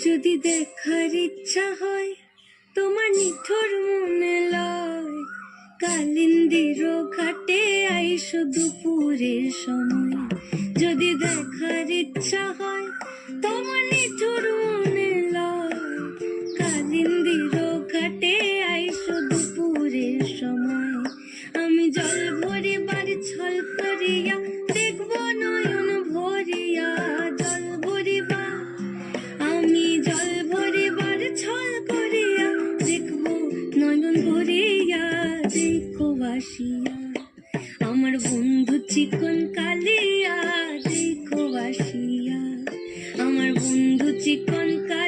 যদি দেখার ইচ্ছা হয় তোমার নিঠুর মনে লয়, কালিন্দির ঘাটে আইসো দুপুরের সময়। যদি দেখার ইচ্ছা হয় তোমার নিঠুর মনে লয়, কালিন্দির ঘাটে আইসো দুপুরের সময়। আমি জল ভরিবার ছল করিয়া দেখব নয়ন ভরিয়া, জল ভরিবা আমি জল ভরিবার ছল করিয়া দেখব নয়ন ভরিয়া। দেখো বাসিয়া আমার বন্ধু চিকন কালিয়া, দেখো বাসিয়া আমার বন্ধু চিকন কালিয়া।